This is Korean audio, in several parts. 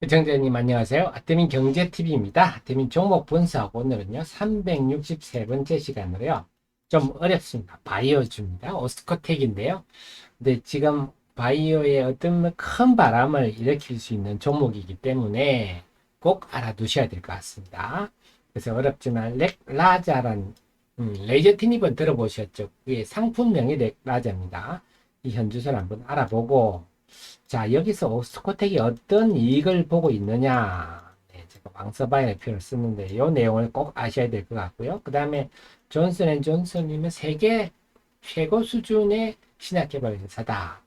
시청자님 안녕하세요. 아태민 경제TV입니다. 아태민 종목 분석 오늘은요 363번째 시간으로요. 좀 어렵습니다. 바이오주입니다. 오스코텍인데요. 근데 지금 바이오에 어떤 큰 바람을 일으킬 수 있는 종목이기 때문에 꼭 알아두셔야 될 것 같습니다. 그래서 어렵지만 렉라자란 레이저 티닙은 들어보셨죠? 그게 상품명이 렉라자입니다. 이 현주소를 한번 알아보고 자, 여기서 오스코텍이 어떤 이익을 보고 있느냐. 네, 제가 왕서바이의 표현을 쓰는데 이 내용을 꼭 아셔야 될 것 같고요. 그 다음에 존슨앤존슨이면 세계 최고 수준의 신약개발 회사다.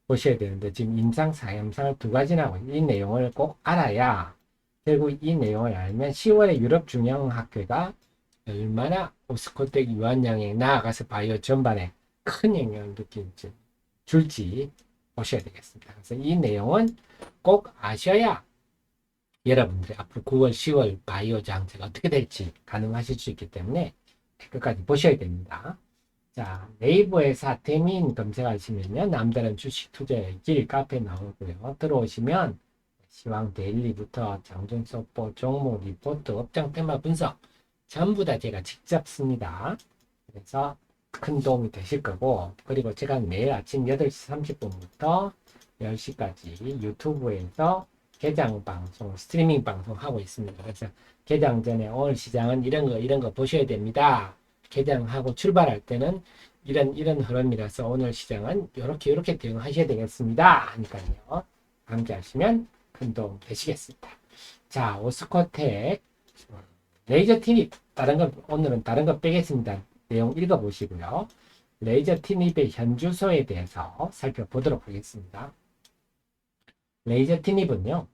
보셔야 되는데 지금 임상, 사임상을 두 가지나 하고 이 내용을 꼭 알아야 결국 이 내용을 알면 10월에 유럽 중앙학회가 얼마나 오스코텍 유한양에 나아가서 바이오 전반에 큰 영향을 줄지 보셔야 되겠습니다. 그래서 이 내용은 꼭 아셔야 여러분들이 앞으로 9월, 10월 바이오 장세가 어떻게 될지 가능하실 수 있기 때문에 끝까지 보셔야 됩니다. 자, 네이버에서 아태민 검색하시면요. 남다른 주식 투자의 길 카페 나오고요. 들어오시면 시황 데일리부터 장중 속보, 종목 리포트, 업종 테마 분석 전부 다 제가 직접 씁니다. 그래서 큰 도움이 되실 거고, 그리고 제가 매일 아침 8시 30분부터 10시까지 유튜브에서 개장 방송, 스트리밍 방송 하고 있습니다. 그래서 개장 전에 오늘 시장은 이런 거 보셔야 됩니다. 개장하고 출발할 때는 이런 흐름이라서 오늘 시장은 이렇게 대응하셔야 되겠습니다. 하니까요. 함께 하시면 큰 도움 되시겠습니다. 자, 오스코텍 레이저 티닙 오늘은 다른 거 빼겠습니다. 내용 읽어보시고요. 레이저 티닙의 현주소에 대해서 살펴보도록 하겠습니다. 레이저 티닙은요.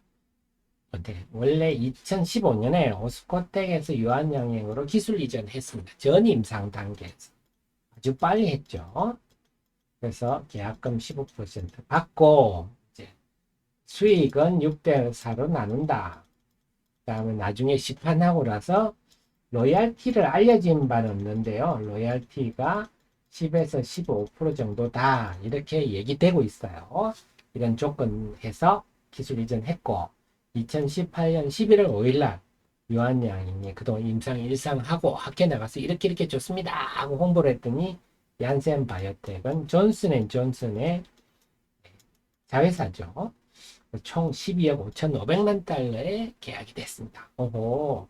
원래 2015년에 오스코텍에서 유한양행으로 기술 이전했습니다. 전임상 단계에서. 아주 빨리 했죠. 그래서 계약금 15% 받고 이제 수익은 6대 4로 나눈다. 그 다음에 나중에 시판하고 나서 로얄티를 알려진 바는 없는데요. 로얄티가 10에서 15% 정도다. 이렇게 얘기되고 있어요. 이런 조건에서 기술 이전했고 2018년 11월 5일날 유한양이 그동안 임상 일상하고 학회 나가서 이렇게 좋습니다 하고 홍보를 했더니 얀센 바이오텍은 존슨앤존슨의 자회사죠. 총 12억 5,500만 달러의 계약이 됐습니다. 오호.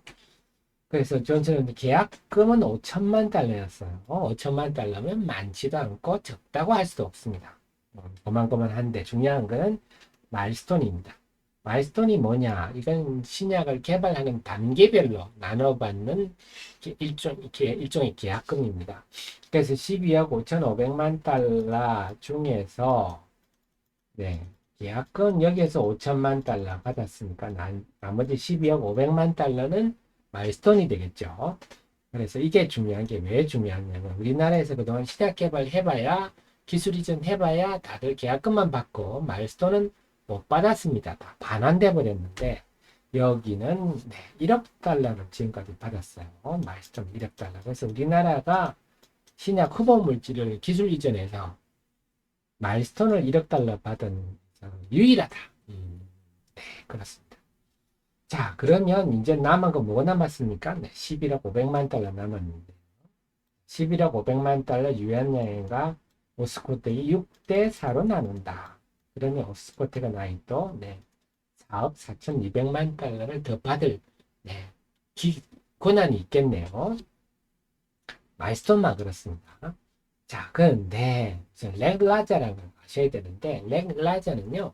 그래서 존슨은 계약금은 5천만 달러였어요. 5천만 달러면 많지도 않고 적다고 할 수도 없습니다. 고만고만한데 중요한 것은 마일스톤입니다. 마일스톤이 뭐냐? 이건 신약을 개발하는 단계별로 나눠받는 일종의 계약금입니다. 그래서 12억 5,500만 달러 중에서 네, 계약금 여기에서 5천만 달러 받았으니까 나머지 12억 500만 달러는 마일스톤이 되겠죠. 그래서 이게 중요한 게 왜 중요하냐면 우리나라에서 그동안 시작 개발 해봐야 기술 이전 해봐야 다들 계약금만 받고 마일스톤은 못 받았습니다. 다 반환돼 버렸는데 여기는 네, 1억 달러를 지금까지 받았어요. 마일스톤 1억 달러. 그래서 우리나라가 신약 후보 물질을 기술 이전해서 마일스톤을 1억 달러 받은 유일하다. 네, 그렇습니다. 자, 그러면 이제 남은 거 뭐가 남았습니까? 네, 11억 500만 달러 남았는데 11억 500만 달러 유한양행과 오스코텍이 6대 4로 나눈다. 그러면 오스코텍의 나이도 네, 4억 4,200만 달러를 더 받을 네, 권한이 있겠네요. 마일스톤만 그렇습니다. 자, 그런데 렉라자라는 걸 아셔야 되는데 렉라자는요.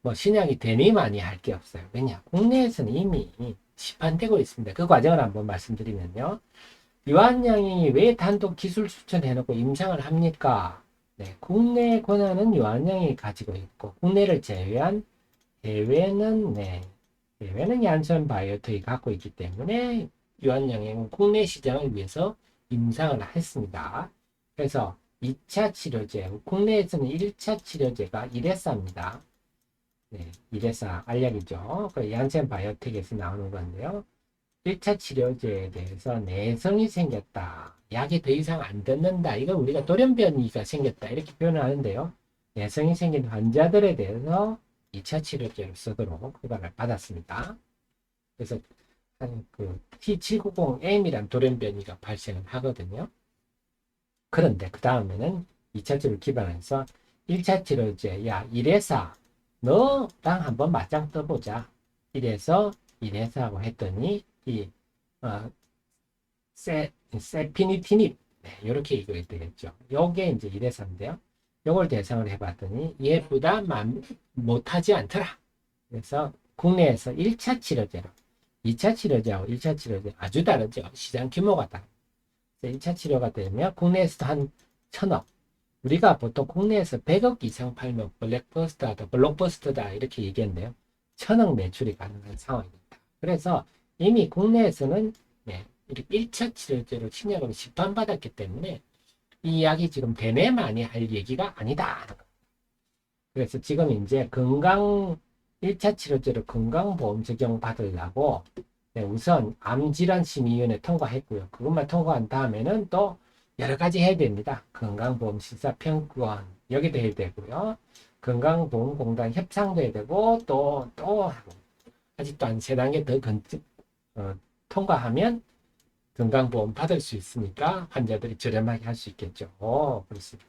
뭐 신약이 되니 많이 할 게 없어요. 왜냐? 국내에서는 이미 시판되고 있습니다. 그 과정을 한번 말씀드리면요. 유한양이 왜 단독 기술 추천해놓고 임상을 합니까? 네, 국내 권한은 유한양이 가지고 있고 국내를 제외한 해외는 얀센 바이오텍이 갖고 있기 때문에 유한양은 국내 시장을 위해서 임상을 했습니다. 그래서 2차 치료제, 국내에서는 1차 치료제가 이레사입니다. 네, 이레사 알약이죠. 그 얀센 바이오텍에서 나오는 건데요. 1차 치료제에 대해서 내성이 생겼다. 약이 더 이상 안 듣는다. 이건 우리가 돌연변이가 생겼다. 이렇게 표현을 하는데요. 내성이 생긴 환자들에 대해서 2차 치료제로 쓰도록 허가를 받았습니다. 그래서 그 T790M이란 돌연변이가 발생을 하거든요. 그런데 그 다음에는 2차 치료를 기반해서 1차 치료제, 야, 이래서 너랑 한번 맞짱 떠보자. 이래서 하고 했더니 어, 세피니티닙, 네, 이렇게 이거 되겠죠. 요게 이제 이래서인데요. 요걸 대상을 해봤더니 얘보다 못하지 않더라. 그래서 국내에서 1차 치료제로 2차 치료제하고 1차 치료제 아주 다르죠. 시장 규모가 다르죠. 1차 치료가 되면 국내에서도 한 1,000억, 우리가 보통 국내에서 100억 이상 팔면 블록버스터다 이렇게 얘기했는데요. 1,000억 매출이 가능한 상황입니다. 그래서 이미 국내에서는 네, 이렇게 1차 치료제로 신약으로 시판받았기 때문에 이 약이 지금 대내 많이 할 얘기가 아니다. 그래서 지금 이제 1차 치료제로 건강보험 적용 받으려고 네, 우선 암질환심의위원회 통과했고요. 그것만 통과한 다음에는 또 여러 가지 해야 됩니다. 건강보험 심사평가원 여기도 해야 되고요. 건강보험공단 협상도 해야 되고 또 아직도 한 3단계 더 통과하면 건강보험 받을 수 있으니까 환자들이 저렴하게 할 수 있겠죠. 그렇습니다.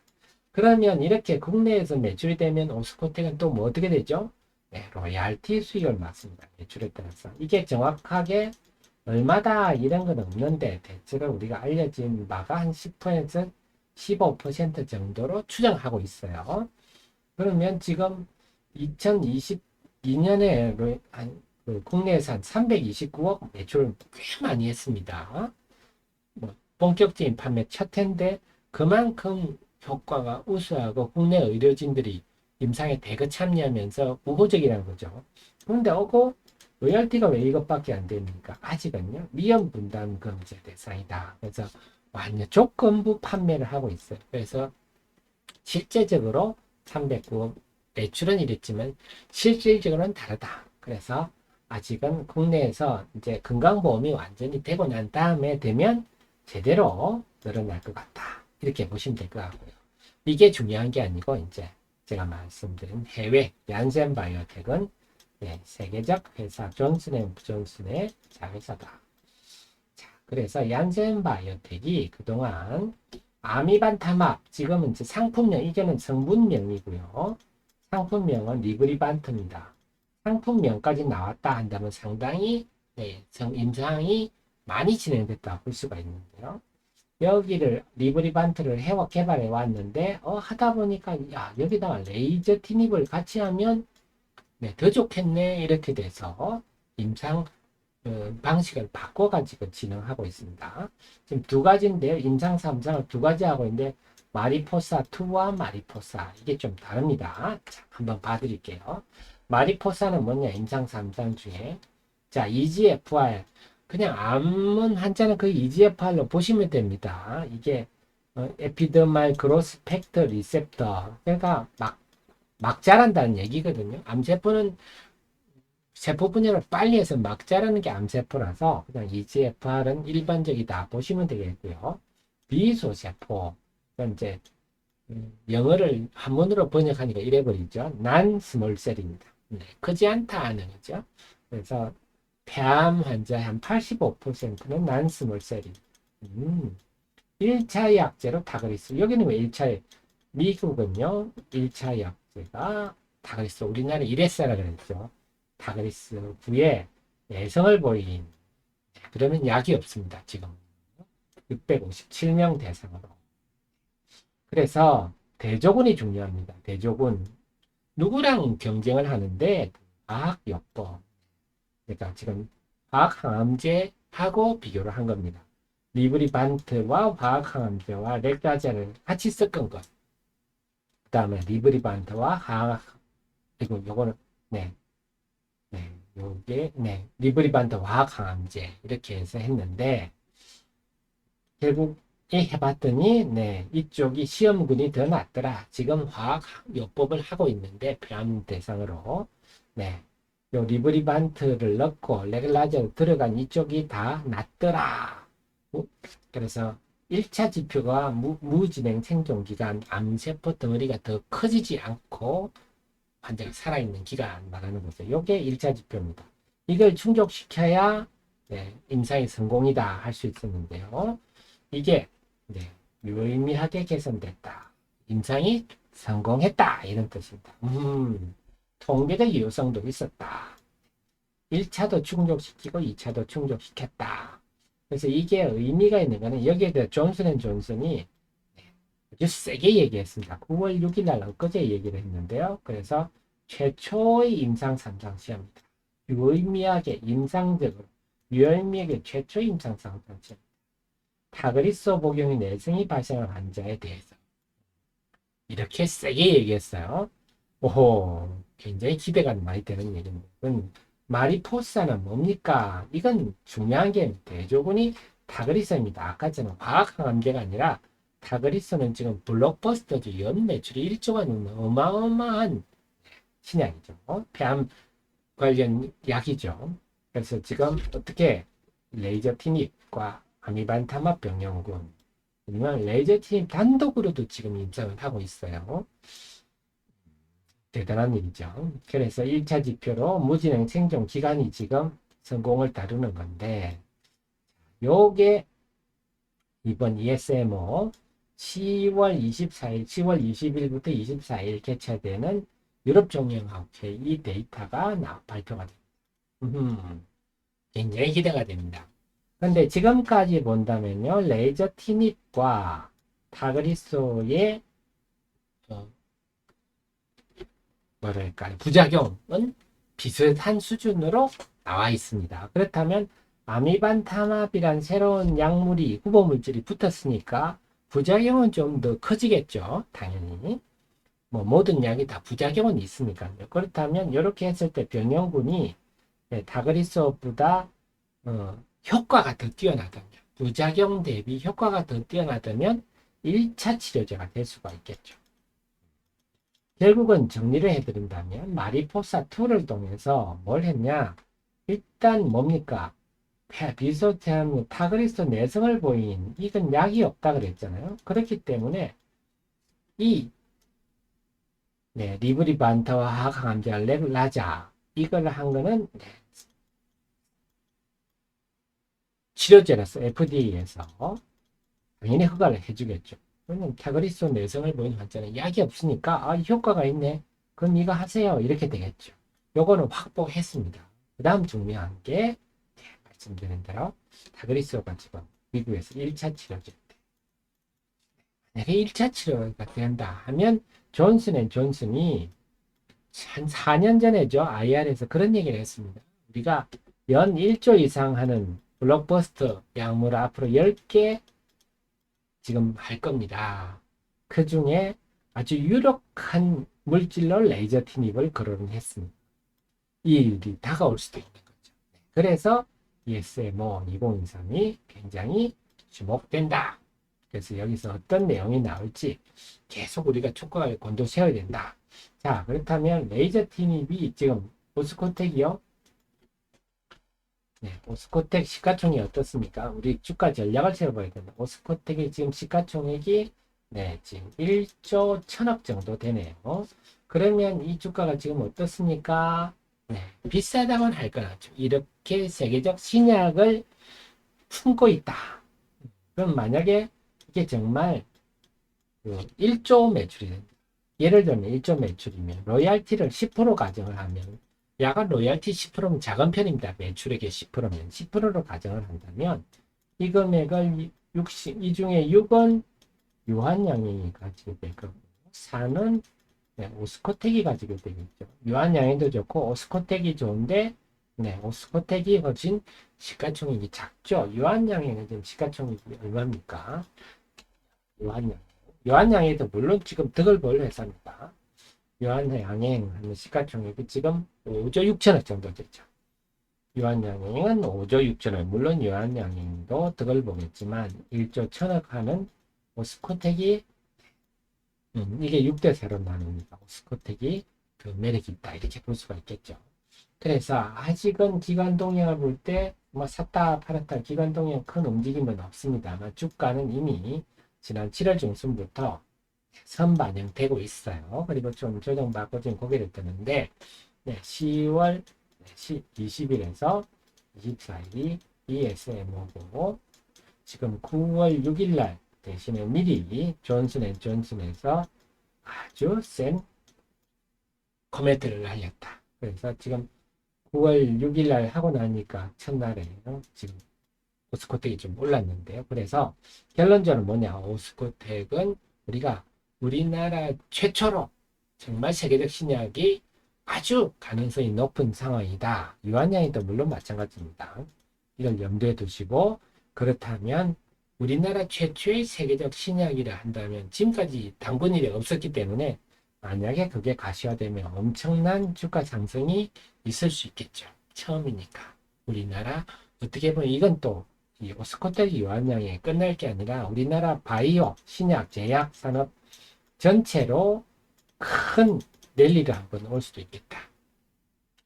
그러면 이렇게 국내에서 매출이 되면 오스코텍은 또 뭐 어떻게 되죠? 네, 로얄티 수익을 맞습니다. 매출에 따라서. 이게 정확하게 얼마다 이런 건 없는데 대체로 우리가 알려진 바가 한 10%, 15% 정도로 추정하고 있어요. 그러면 지금 2022년에 국내에서 한 329억 매출을 꽤 많이 했습니다. 뭐 본격적인 판매 첫 해인데 그만큼 효과가 우수하고 국내 의료진들이 임상에 대거 참여하면서 우호적이라는 거죠. 그런데 로열티가 왜 이것밖에 안 됩니까? 아직은요, 위험 분담 금지 대상이다. 그래서 완전 조건부 판매를 하고 있어요. 그래서 실제적으로 309억 매출은 이랬지만 실질적으로는 다르다. 그래서 아직은 국내에서 이제 건강보험이 완전히 되고 난 다음에 되면 제대로 늘어날 것 같다. 이렇게 보시면 될 것 같고요. 이게 중요한 게 아니고 이제 제가 말씀드린 해외 얀센바이오텍은 네, 세계적 회사 존슨앤존슨의 자회사다. 자, 그래서 얀센바이오텍이 그동안 아미반타맙, 지금은 이제 상품명, 이게는 성분명이고요. 상품명은 리브리반트입니다. 상품명까지 나왔다 한다면 상당히 네, 임상이 많이 진행됐다 볼 수가 있는데요. 여기를 리브리반트를 개발해 왔는데 하다 보니까 야, 여기다가 레이저 티닙을 같이 하면 네, 더 좋겠네 이렇게 돼서 임상 방식을 바꿔가지고 진행하고 있습니다. 지금 두 가지인데요. 임상 3상을 두 가지 하고 있는데 마리포사 2와 마리포사 이게 좀 다릅니다. 자, 한번 봐드릴게요. 마리포사는 뭐냐? 임상 3상 중에 자 EGFR, 그냥 암문 한자는 그 EGFR로 보시면 됩니다. 이게 에피더말 그로스 팩터 리셉터, 그러니까 막 자란다는 얘기거든요. 암세포는 세포 분열을 빨리 해서 막 자라는 게 암세포라서 그냥 EGFR은 일반적이다 보시면 되겠고요. 비소세포, 이제 영어를 한문으로 번역하니까 이래버리죠. 난 스몰셀입니다. 네, 크지 않다는 거죠. 그래서 폐암 환자의 한 85%는 난 스몰셀입니다. 1차 약제로 타그리스. 여기는 왜 1차, 미국은요, 1차 약제가 타그리스, 우리나라 이레사라 그랬죠. 타그리스 후에 내성을 보인, 그러면 약이 없습니다. 지금 657명 대상으로. 그래서 대조군이 중요합니다. 대조군 누구랑 경쟁을 하는데 과학요법, 그러니까 지금 과학항암제하고 비교를 한 겁니다. 리브리반트와 과학항암제와 렉다제를 같이 섞은 것. 그 다음에 리브리반트와 그리고 요거는 요게 리브리반트 화학항암제 이렇게 해서 했는데 결국 해봤더니 이쪽이 시험군이 더 낫더라. 지금 화학요법을 하고 있는데 폐암 대상으로 요 리브리반트를 넣고 레글라제로 들어간 이쪽이 다 낫더라. 그래서 1차 지표가 무진행 생존기간 암세포 덩어리가 더 커지지 않고 환자가 살아있는 기간 말하는 거죠. 이게 1차 지표입니다. 이걸 충족시켜야 네, 임상이 성공이다 할 수 있었는데요. 이게 네, 유의미하게 개선됐다. 임상이 성공했다 이런 뜻입니다. 통계적 유효성도 있었다. 1차도 충족시키고 2차도 충족시켰다. 그래서 이게 의미가 있는 거는 여기에 대해 존슨앤존슨이 아주 세게 얘기했습니다. 9월 6일 날 엊그제 얘기를 했는데요. 그래서 최초의 임상 3상 시험입니다. 유의미하게 임상적으로 유의미하게 최초의 임상 3상 시험. 타그리소 복용이 내성이 발생한 환자에 대해서 이렇게 세게 얘기했어요. 오호, 굉장히 기대가 많이 되는 얘기입니다. 마리포사는 뭡니까? 이건 중요한 게 대조군이 타그리소입니다. 아까처럼 과학항암제가 아니라 타그리소는 지금 블록버스터죠. 연 매출이 1조가 넘는 어마어마한 신약이죠. 폐암 관련 약이죠. 그래서 지금 어떻게 레이저 티닙과 아미반타마 병영군 아니면 레이저 티닙 단독으로도 지금 임상을 하고 있어요. 대단한 일이죠. 그래서 1차 지표로 무진행 생존 기간이 지금 성공을 다루는 건데 요게 이번 ESMO 10월 24일, 10월 20일부터 24일 개최되는 유럽 종양학회 이 데이터가 발표가 됩니다. 굉장히 기대가 됩니다. 근데 지금까지 본다면요, 레이저 티닙과 타그리소의 뭐랄까요, 부작용은 비슷한 수준으로 나와 있습니다. 그렇다면 아미반타맙이란 새로운 약물이 후보물질이 붙었으니까 부작용은 좀 더 커지겠죠. 당연히. 뭐 모든 약이 다 부작용은 있으니까요. 그렇다면 이렇게 했을 때 병영군이 타그리소보다 효과가 더 뛰어나다면 부작용 대비 효과가 더 뛰어나다면 1차 치료제가 될 수가 있겠죠. 결국은 정리를 해드린다면 마리포사2를 통해서 뭘 했냐? 일단 뭡니까? 비슷한 타그리소 내성을 보인 이건 약이 없다 그랬잖아요. 그렇기 때문에 이 리브리반타와 항암제 레라자 이걸 한 거는 치료제라서 FDA에서 당연히 허가를 해주겠죠. 그러면 타그리소 내성을 보인 환자는 약이 없으니까 효과가 있네. 그럼 이거 하세요. 이렇게 되겠죠. 요거는 확보했습니다. 그 다음 중요한 게 말씀드린 대로 타그리소가 지금 미국에서 1차 치료제인데 만약에 1차 치료가 된다 하면 존슨앤존슨이 한 4년 전에죠. IR에서 그런 얘기를 했습니다. 우리가 연 1조 이상 하는 블록버스터 약물 앞으로 10개 지금 할 겁니다. 그 중에 아주 유력한 물질로 레이저 티닙을 거론했습니다. 이 일이 다가올 수도 있는 거죠. 그래서 ESMO 2023이 굉장히 주목된다. 그래서 여기서 어떤 내용이 나올지 계속 우리가 촉각을 곤두세워야 된다. 자, 그렇다면 레이저 티닙이 지금 오스코텍이요. 오스코텍 시가총액이 어떻습니까? 우리 주가 전략을 세워봐야 된다. 오스코텍이 지금 시가총액이 지금 1조 1000억 정도 되네요. 그러면 이 주가가 지금 어떻습니까? 비싸다고는 할 건 없죠. 이렇게 세계적 신약을 품고 있다. 그럼 만약에 이게 정말 1조 매출이 된다. 예를 들면 1조 매출이면 로얄티를 10% 가정을 하면 약간 로얄티 10%면 작은 편입니다. 매출액의 10%면 10%로 가정을 한다면 이 금액을 이 중에 6은 유한양행이 가지게 될 거고 4는 오스코텍이 가지게 되겠죠. 유한양행도 좋고 오스코텍이 좋은데 오스코텍이 훨씬 시가총액이 작죠. 유한양행은 지금 시가총액이 얼마입니까? 유한양행도 물론 지금 득을 볼 회사입니다. 유한양행하는 시가총액이 지금 5조 6천억 정도 되죠. 유한양행은 5조 6천억. 물론 유한양행도 득을 보겠지만 1조 1천억 하는 오스코텍이 이게 6대 4로 나눕니다. 오스코텍이 그 매력이 있다. 이렇게 볼 수가 있겠죠. 그래서 아직은 기관 동향을 볼 때 뭐 샀다 팔았다 기관 동향 큰 움직임은 없습니다만 주가는 이미 지난 7월 중순부터 선반영되고 있어요. 그리고 좀 조정받고 지금 고개를 뜨는데, 네, 10월 20일에서 24일이 ESMO고, 지금 9월 6일 날 대신에 미리 존슨앤존슨에서 아주 센 코멘트를 알렸다. 그래서 지금 9월 6일 날 하고 나니까 첫날에 지금 오스코텍이 좀 올랐는데요. 그래서 결론적으로 뭐냐? 오스코텍은 우리가 우리나라 최초로 정말 세계적 신약이 아주 가능성이 높은 상황이다. 유한양이도 물론 마찬가지입니다. 이걸 염두에 두시고, 그렇다면 우리나라 최초의 세계적 신약이라 한다면 지금까지 당군 일이 없었기 때문에 만약에 그게 가시화되면 엄청난 주가 상승이 있을 수 있겠죠. 처음이니까. 우리나라 어떻게 보면 이건 또 이 오스코텍 유한양이 끝날 게 아니라 우리나라 바이오, 신약, 제약 산업 전체로 큰 랠리를 한번 올 수도 있겠다.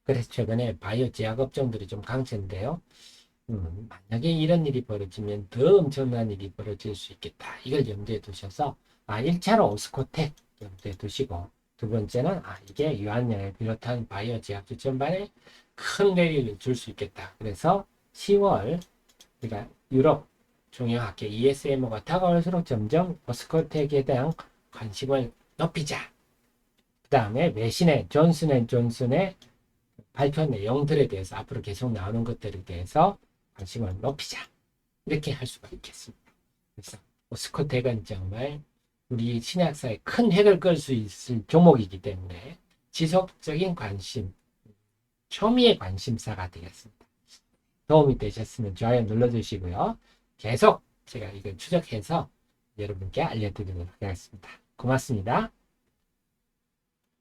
그래서 최근에 바이오 제약 업종들이 좀 강세인데요. 만약에 이런 일이 벌어지면 더 엄청난 일이 벌어질 수 있겠다. 이걸 염두에 두셔서 1차로 오스코텍 염두에 두시고, 두 번째는 이게 유한양을 비롯한 바이오 제약주 전반에 큰 랠리를 줄 수 있겠다. 그래서 10월 우리가 유럽 중요하게 ESMO가 다가올수록 점점 오스코텍에 대한 관심을 높이자. 그 다음에 외신의 존슨앤존슨의 발표 내용들에 대해서 앞으로 계속 나오는 것들에 대해서 관심을 높이자. 이렇게 할 수가 있겠습니다. 그래서 오스코텍은 정말 우리 신약사에 큰 획을 끌 수 있을 종목이기 때문에 지속적인 관심, 초미의 관심사가 되겠습니다. 도움이 되셨으면 좋아요 눌러주시고요. 계속 제가 이걸 추적해서 여러분께 알려드리도록 하겠습니다. 고맙습니다.